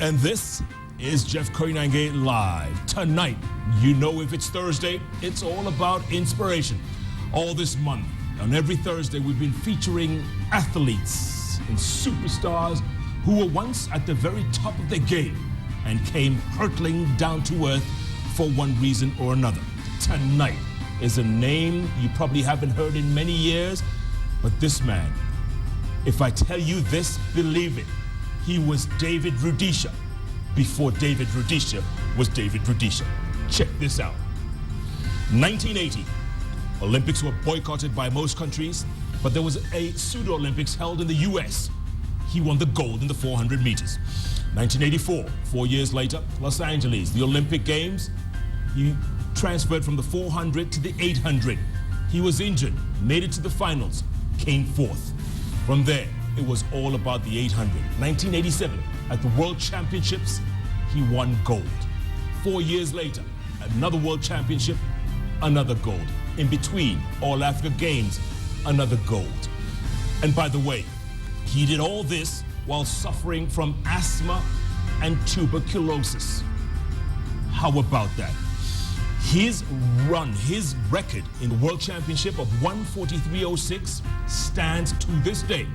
And this is Jeff Koinange live. Tonight, you know if it's Thursday, it's all about inspiration. All this month, on every Thursday, we've been featuring athletes and superstars who were once at the very top of their game and came hurtling down to earth for one reason or another. Tonight is a name you probably haven't heard in many years, but this man, if I tell you this, believe it. He was David Rudisha before David Rudisha was David Rudisha. Check this out. 1980, Olympics were boycotted by most countries, but there was a pseudo-Olympics held in the US. He won the gold in the 400 meters. 1984, 4 years later, Los Angeles, the Olympic Games, he transferred from the 400 to the 800. He was injured, made it to the finals, came fourth. From there, it was all about the 800. 1987, at the World Championships, he won gold. 4 years later, another World Championship, another gold. In between, All Africa Games, another gold. And by the way, he did all this while suffering from asthma and tuberculosis. How about that? His run, his record in the World Championship of 1:43.06 stands to this day,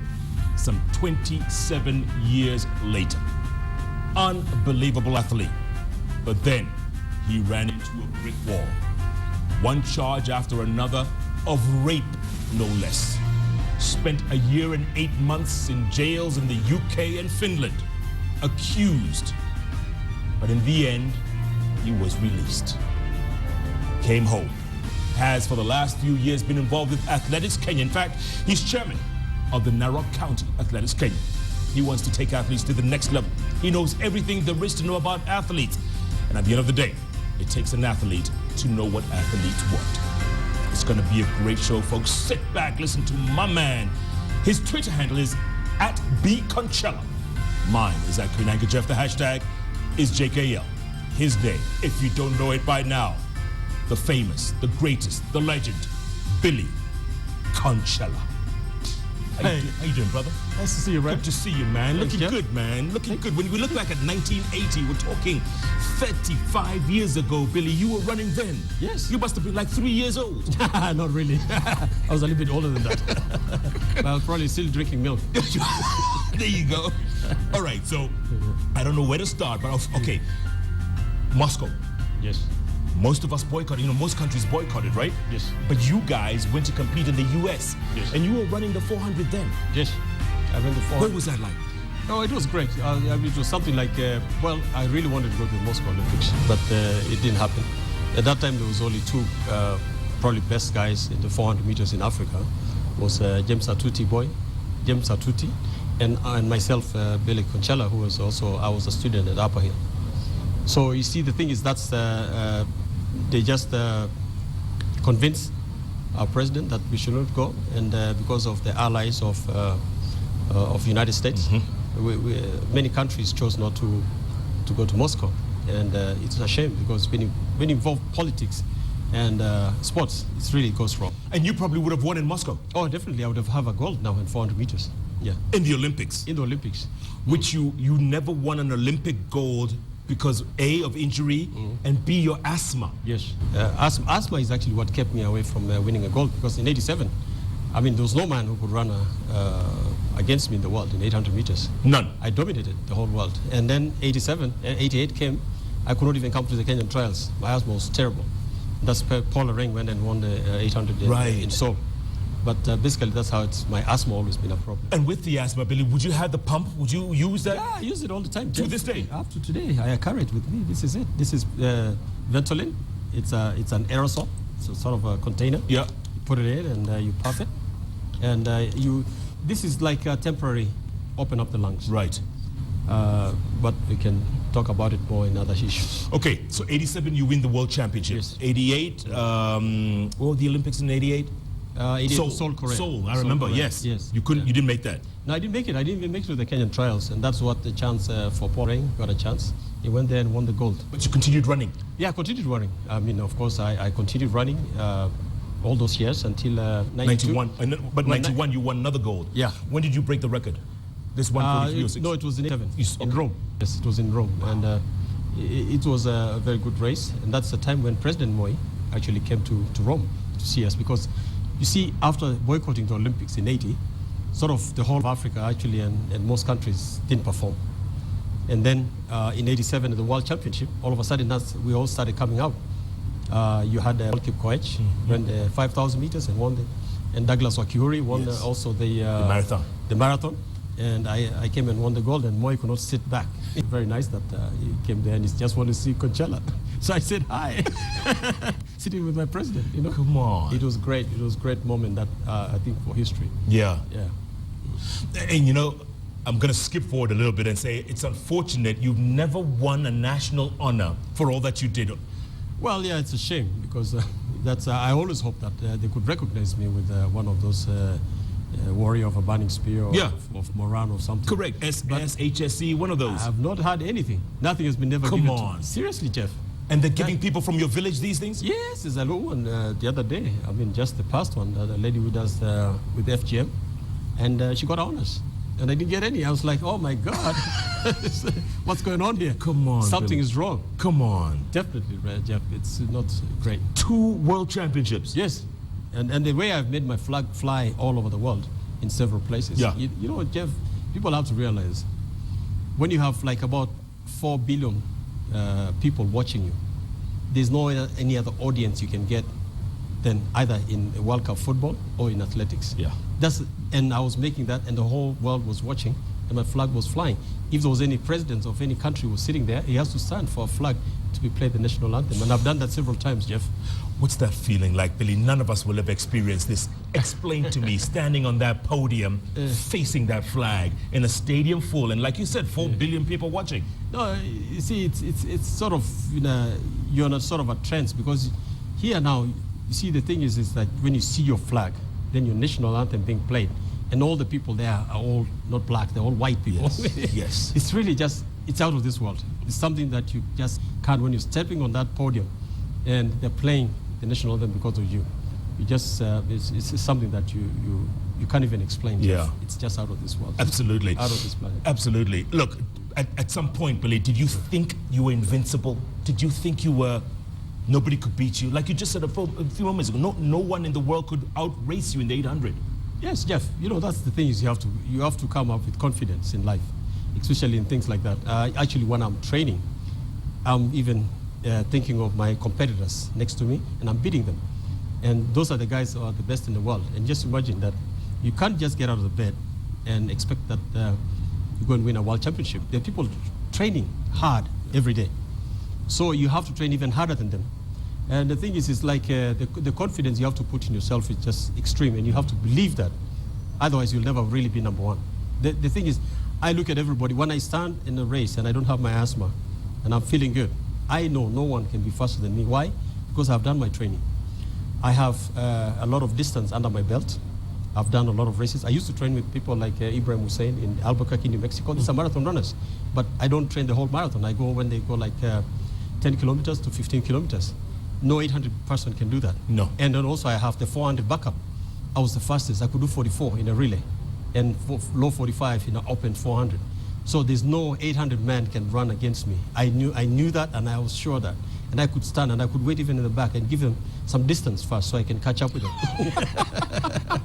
some 27 years later. Unbelievable athlete. But then he ran into a brick wall. One charge after another of rape, no less. Spent a year and 8 months in jails in the UK and Finland, accused. But in the end, he was released. Came home. Has for the last few years been involved with Athletics Kenya. In fact, he's chairman of the Narok County Athletics Kenya. He wants to take athletes to the next level. He knows everything there is to know about athletes. And at the end of the day, it takes an athlete to know what athletes want. It's going to be a great show, folks. Sit back, listen to my man. His Twitter handle is @BKoncellah. Mine is @Koinange Jeff. The hashtag is JKL. His name, if you don't know it by now, the famous, the greatest, the legend, Billy Konchellah. Hey, how you doing, brother? Nice to see you, Red. Good to see you, man. Looking good, man. Looking good. When we look back at 1980, we're talking 35 years ago, Billy. You were running then. Yes. You must have been like 3 years old. Not really. I was a little bit older than that. But I was probably still drinking milk. There you go. All right, so I don't know where to start, but okay. Moscow. Yes. Most of us boycotted, most countries boycotted, right? Yes. But you guys went to compete in the US. Yes. And you were running the 400 then. Yes. I ran the 400. What was that like? Oh, it was great. It was something like, I really wanted to go to the Moscow Olympics, but it didn't happen. At that time, there was only two probably best guys in the 400 meters in Africa. It was James Atuti, and myself, Billy Konchellah, who was also, I was a student at Upper Hill. So you see, the thing is they just convinced our president that we should not go, and because of the allies of United States, many countries chose not to go to Moscow, and it's a shame because when involved politics and sports, it really goes wrong. And you probably would have won in Moscow. Oh, definitely, I would have a gold now in 400 meters. Yeah. In the Olympics. In the Olympics. Which you never won an Olympic gold because A, of injury, and B, your asthma. Yes. Asthma is actually what kept me away from winning a gold, because in 87, I mean, there was no man who could run against me in the world in 800 meters. None. I dominated the whole world. And then 88 came, I could not even come to the Kenyan trials. My asthma was terrible. That's Paul Reng went and won the 800 in Seoul. But basically, that's how my asthma always been a problem. And with the asthma, Billy, would you have the pump? Would you use that? Yeah, I use it all the time. To this day? Up to today, I carry it with me. This is it. This is Ventolin. It's an aerosol, so sort of a container. Yeah. You put it in and you puff it, and this is like a temporary open up the lungs. Right. But we can talk about it more in other issues. Okay, so 87, you win the World Championship. Yes. 88, what were the Olympics in 88? Seoul, Korea. Seoul, I remember, Korea. yes. Yes. You didn't make that? No, I didn't make it. I didn't even make it to the Kenyan trials, and that's what the chance for Paul Reng got a chance. He went there and won the gold. But you continued running? Yeah, I continued running. I mean, of course, I continued running all those years until 91. But 91, you won another gold. Yeah. When did you break the record? This 1:43.06? No, it was in 87 in Rome. Yes, it was in Rome. Wow. And it was a very good race. And that's the time when President Moi actually came to Rome to see us. Because, you see, after boycotting the Olympics in 80, sort of the whole of Africa actually and most countries didn't perform. And then in 87 at the World Championship, all of a sudden we all started coming out. You had Koinange ran the 5,000 meters and won and Douglas Wakiuri won also the marathon. And I came and won the gold, and Moi could not sit back. Very nice that he came there and he just wanted to see Konchellah. So I said hi, sitting with my president. You know, come on. It was great. It was a great moment that I think for history. Yeah. Yeah. And you know, I'm going to skip forward a little bit and say it's unfortunate you've never won a national honor for all that you did. Well, yeah, it's a shame because I always hope that they could recognize me with one of those warrior of a burning spear or of Moran or something. Correct. HSC, one of those. I have not had anything. Nothing has been never given to me. Seriously, Jeff. And they're giving people from your village these things? Yes, there's a little one the other day. I mean, just the past one, the lady who does with FGM, and she got honors. And I didn't get any. I was like, oh my God, what's going on here? Come on. Something is wrong. Come on. Definitely, Jeff, it's not great. 2 world championships. Yes. And the way I've made my flag fly all over the world in several places. Yeah. You know, Jeff, people have to realize when you have like about 4 billion people watching you, there's no any other audience you can get than either in World Cup football or in athletics. Yeah. And I was making that, and the whole world was watching, and my flag was flying. If there was any president of any country who was sitting there, he has to stand for a flag to be played the national anthem. And I've done that several times, Jeff. What's that feeling like, Billy? None of us will have experienced this. Explain to me, standing on that podium, facing that flag in a stadium full, and like you said, 4 billion people watching. No, you see, it's sort of, you know, you're in a sort of a trance, because here now, you see, the thing is that when you see your flag, then your national anthem being played, and all the people there are all not black, they're all white people. Yes. Yes. It's really just, it's out of this world. It's something that you just can't, when you're stepping on that podium and they're playing the national anthem because of you. You just, it's something that you can't even explain. Yeah. It's just out of this world. Absolutely. Out of this planet. Absolutely. Look, at some point, Billy, did you think you were invincible? Did you think you were, nobody could beat you? Like you just said a few moments ago, no one in the world could outrace you in the 800. Yes, Jeff. You know, that's the thing, is you have to come up with confidence in life, especially in things like that. Actually, when I'm training, I'm even thinking of my competitors next to me, and I'm beating them. And those are the guys who are the best in the world. And just imagine that you can't just get out of the bed and expect that you're going to win a world championship. There are people training hard every day. So you have to train even harder than them. And the thing is, it's like the confidence you have to put in yourself is just extreme, and you have to believe that. Otherwise, you'll never really be number one. The thing is, I look at everybody. When I stand in a race and I don't have my asthma and I'm feeling good, I know no one can be faster than me. Why? Because I've done my training. I have a lot of distance under my belt. I've done a lot of races. I used to train with people like Ibrahim Hussein in Albuquerque, New Mexico. These are marathon runners. But I don't train the whole marathon. I go when they go like 10 kilometers to 15 kilometers. No 800 person can do that. No. And then also I have the 400 backup. I was the fastest. I could do 44 in a relay and low 45 in an open 400. So there's no 800 man can run against me. I knew that, and I was sure that. And I could stand and I could wait even in the back and give them some distance first so I can catch up with them.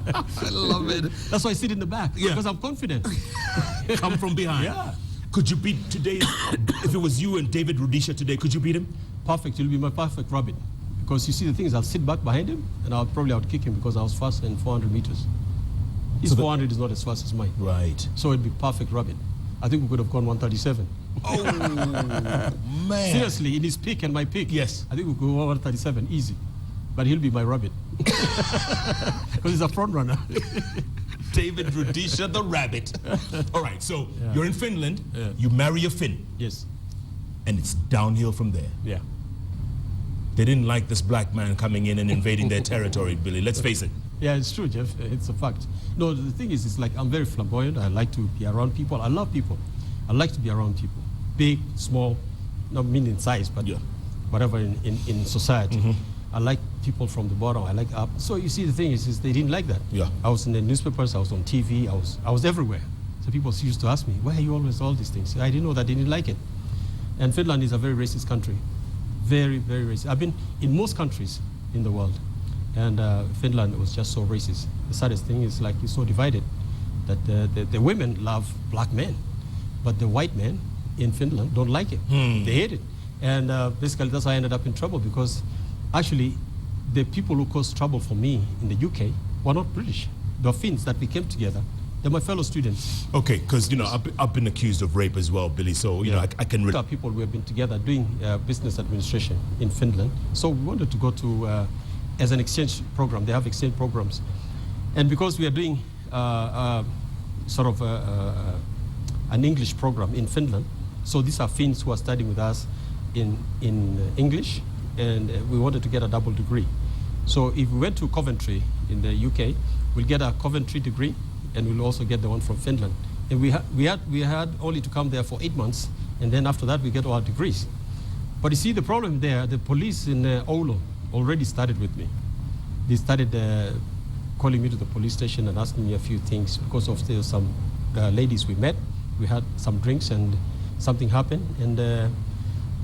I love it. That's why I sit in the back, because I'm confident. Come from behind. Yeah. Could you beat today, if it was you and David Rudisha today, could you beat him? Perfect. He'll be my perfect rabbit. Because you see, the thing is, I'll sit back behind him and I'll probably kick him because I was fast in 400 meters. His 400 is not as fast as mine. Right. So it'd be perfect rabbit. I think we could have gone 137. Oh, man. Seriously, in his peak and my peak. Yes. I think we could go 137, easy. But he'll be my rabbit. Because he's a front runner. David Rudisha, the rabbit. All right, so you're in Finland. Yeah. You marry a Finn. Yes. And it's downhill from there. Yeah. They didn't like this black man coming in and invading their territory, Billy. Let's face it. Yeah, it's true, Jeff. It's a fact. No, the thing is, it's like I'm very flamboyant. I like to be around people. I love people. I like to be around people. Big, small, not mean in size, but whatever in society. Mm-hmm. I like people from the bottom. I like up. So you see, the thing is they didn't like that. Yeah. I was in the newspapers. I was on TV. I was everywhere. So people used to ask me, why are you always all these things? I didn't know that they didn't like it. And Finland is a very racist country. Very, very racist. I've been in most countries in the world, and Finland was just so racist. The saddest thing is like it's so divided that the women love black men, but the white men in Finland don't like it. They hate it. And basically that's how I ended up in trouble, because actually the people who caused trouble for me in the UK were not British. The Finns that we came together, they're my fellow students. Okay, because you know I've been accused of rape as well, Billy. So you know I can. There are people we have been together doing business administration in Finland. So we wanted to go to as an exchange program. They have exchange programs, and because we are doing sort of an English program in Finland, so these are Finns who are studying with us in English, and we wanted to get a double degree. So if we went to Coventry in the UK, we'll get a Coventry degree, and we'll also get the one from Finland. And we had only to come there for 8 months, and then after that we get our degrees. But you see the problem there, the police in Oulu already started with me. They started calling me to the police station and asking me a few things because of some ladies we met. We had some drinks and something happened, and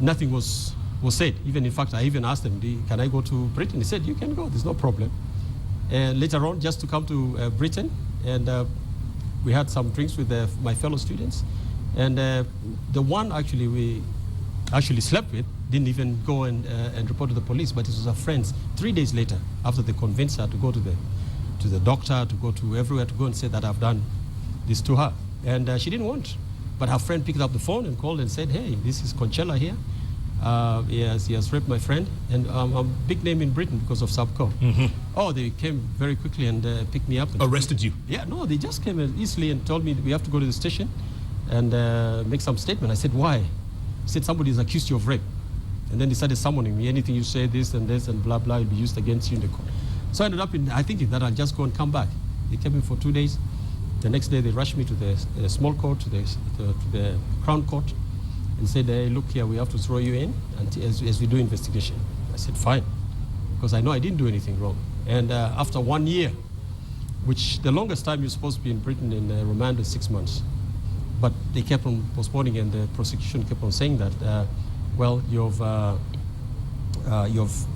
nothing was said. Even in fact, I even asked them, can I go to Britain? They said, you can go, there's no problem. Later on, just to come to Britain, and we had some drinks with my fellow students. And the one actually we actually slept with didn't even go and report to the police, but it was her friends 3 days later, after they convinced her to go to the doctor, to go to everywhere, to go and say that I've done this to her. And she didn't want. But her friend picked up the phone and called and said, hey, this is Konchellah here. He has raped my friend, and I'm a big name in Britain because of Subco. Oh, they came very quickly and picked me up. Arrested you? Yeah, no, they just came easily and told me we have to go to the station and make some statement. I said, why? He said, somebody's accused you of rape. And then they started summoning me. Anything you say, this and blah, blah, will be used against you in the court. So I ended up thinking that I'll just go and come back. They kept me for 2 days. The next day, they rushed me to the small court, to the Crown Court, and said, hey, look here, we have to throw you in as we do investigation. I said, fine, because I know I didn't do anything wrong. And after 1 year, which the longest time you're supposed to be in Britain in remand is 6 months, but they kept on postponing, and the prosecution kept on saying that, well, you've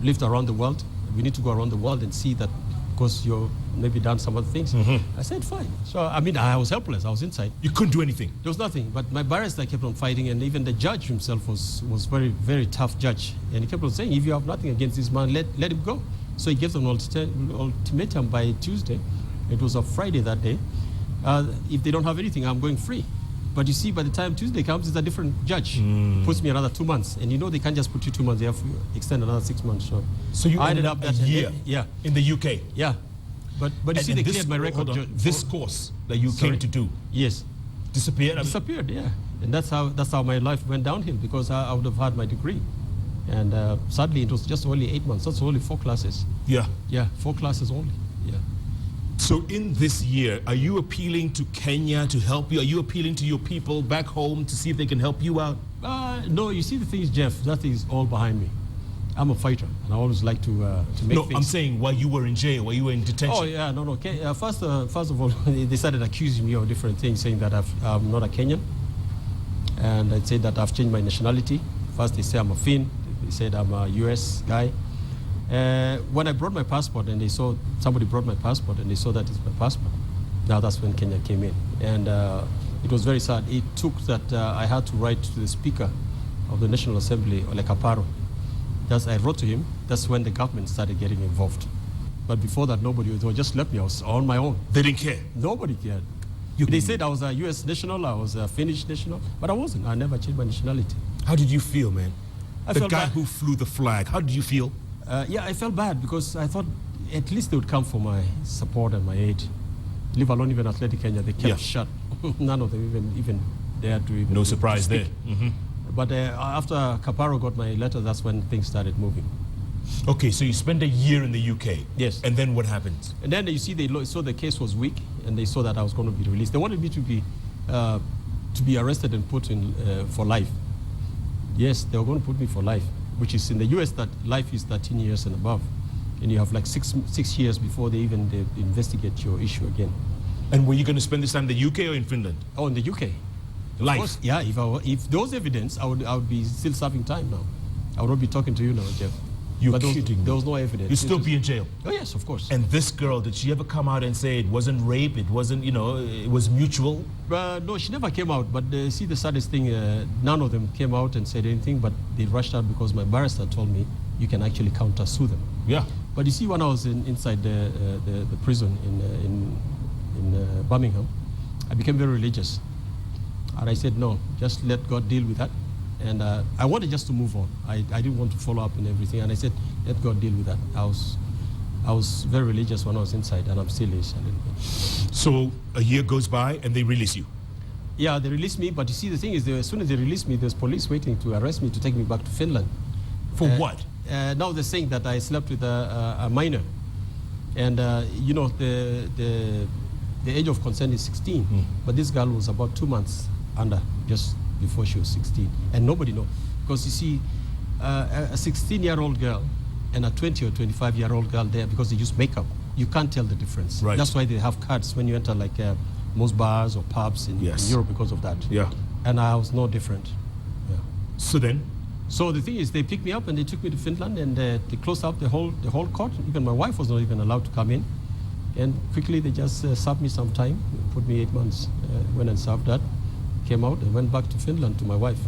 lived around the world. We need to go around the world and see that, because you've maybe done some other things. I said, fine. So, I mean, I was helpless. I was inside. You couldn't do anything? There was nothing. But my barrister kept on fighting, and even the judge himself was very, very tough judge. And he kept on saying, if you have nothing against this man, let him go. So he gave them an ultimatum by Tuesday. It was a Friday that day. If they don't have anything, I'm going free. But you see, by the time Tuesday comes, it's a different judge. Puts me another 2 months. And you know they can't just put you 2 months. They have to extend another 6 months. So you ended up a year in the UK? Yeah. But you see, they cleared my record. This course that you came to do? Yes. Disappeared? Disappeared, yeah. And that's how my life went downhill, because I would have had my degree. And sadly, it was just only 8 months. That's only 4 classes. Yeah. Yeah, 4 classes only. Yeah. So in this year, are you appealing to Kenya to help you? Are you appealing to your people back home to see if they can help you out? No, you see, the thing is, Jeff, that is all behind me. I'm a fighter, and I always like to make things. No, I'm saying while you were in jail, while you were in detention. Oh, yeah, no. Okay. First of all, they started accusing me of different things, saying that I'm not a Kenyan. And I said that I've changed my nationality. First, they say I'm a Finn. They said I'm a US guy. When I brought my passport, and somebody brought my passport, and they saw that it's my passport. Now that's when Kenya came in. And it was very sad. It took that I had to write to the Speaker of the National Assembly, Ole Kaparo. I wrote to him. That's when the government started getting involved. But before that, they just left me. I was on my own. They didn't care? Nobody cared. They said I was a US national, I was a Finnish national, but I wasn't. I never changed my nationality. How did you feel, man? The guy bad. who flew the flag, how did you feel? Yeah, I felt bad, because I thought at least they would come for my support and my aid. Leave alone even Athletic Kenya, they kept shut. None of them even dared to even. No surprise there. But after Kaparo got my letter, that's when things started moving. Okay, so you spent a year in the UK. Yes. And then what happened? And then you see, they saw the case was weak, and they saw that I was going to be released. They wanted me to be arrested and put in for life. Yes, they were going to put me for life, which is in the US that life is 13 years and above. And you have like six years before they investigate your issue again. And were you going to spend this time in the UK or in Finland? Oh, in the UK. Life. Course, yeah, if those evidence, I would be still serving time now. I would not be talking to you now, Jeff. You're kidding me. There was no evidence. You'd still be in jail? Oh, yes, of course. And this girl, did she ever come out and say it wasn't rape, it wasn't, you know, it was mutual? No, she never came out. But see, the saddest thing, none of them came out and said anything, but they rushed out because my barrister told me you can actually counter-sue them. Yeah. But you see, when I was inside the prison in Birmingham, I became very religious. And I said, no, just let God deal with that. And I wanted just to move on. I didn't want to follow up and everything. And I said, let God deal with that. I was very religious when I was inside, and I'm still is a little bit. So a year goes by and they release you? Yeah, they released me. But you see, the thing is, as soon as they released me, there's police waiting to arrest me to take me back to Finland. For what? Now they're saying that I slept with a minor. And, you know, the age of consent is 16. But this girl was about 2 months under, just before she was 16. And nobody knows. Because you see, a 16-year-old girl and a 20 or 25-year-old girl there, because they use makeup, you can't tell the difference. Right. That's why they have cards when you enter like most bars or pubs in Europe because of that. Yeah. And I was no different. Yeah. So then? So the thing is, they picked me up and they took me to Finland, and they closed up the whole court. Even my wife was not even allowed to come in. And quickly they just served me some time, put me 8 months. Went and served that, came out and went back to Finland to my wife.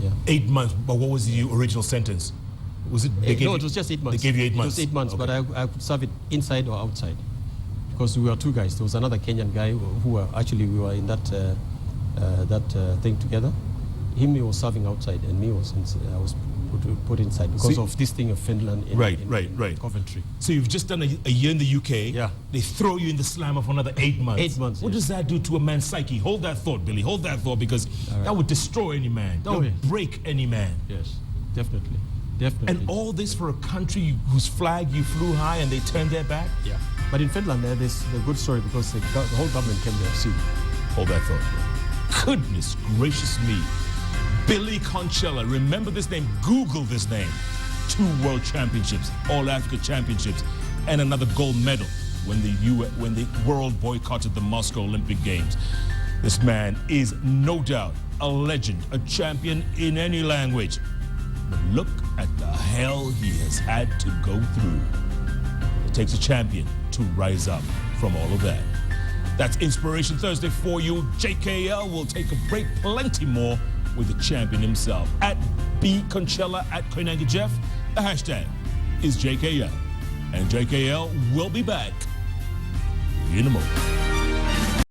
Yeah. 8 months, but what was the original sentence? Was it? No, it was just 8 months. They gave you 8 months? It was 8 months, okay. But I could serve it inside or outside. Because we were two guys. There was another Kenyan guy who were, actually we were in that thing together. He was serving outside, and me was I was put inside because of this thing of Finland in Coventry. So you've just done a year in the UK. Yeah. They throw you in the slammer for another 8 months. 8 months. What does that do to a man's psyche? Hold that thought, Billy. Hold that thought, because that would destroy any man. That would break any man. Yes, definitely. Definitely. And all this for a country whose flag you flew high and they turned their back? Yeah. But in Finland, there's a good story because the whole government came there to see. Hold that thought. Goodness gracious me. Billy Konchellah, remember this name, Google this name. 2 World Championships, All Africa Championships, and another gold medal when the world boycotted the Moscow Olympic Games. This man is no doubt a legend, a champion in any language. But look at the hell he has had to go through. It takes a champion to rise up from all of that. That's Inspiration Thursday for you. JKL will take a break, plenty more with the champion himself. At B Konchellah, at Koinange Jeff, the hashtag is JKL. And JKL will be back in a moment.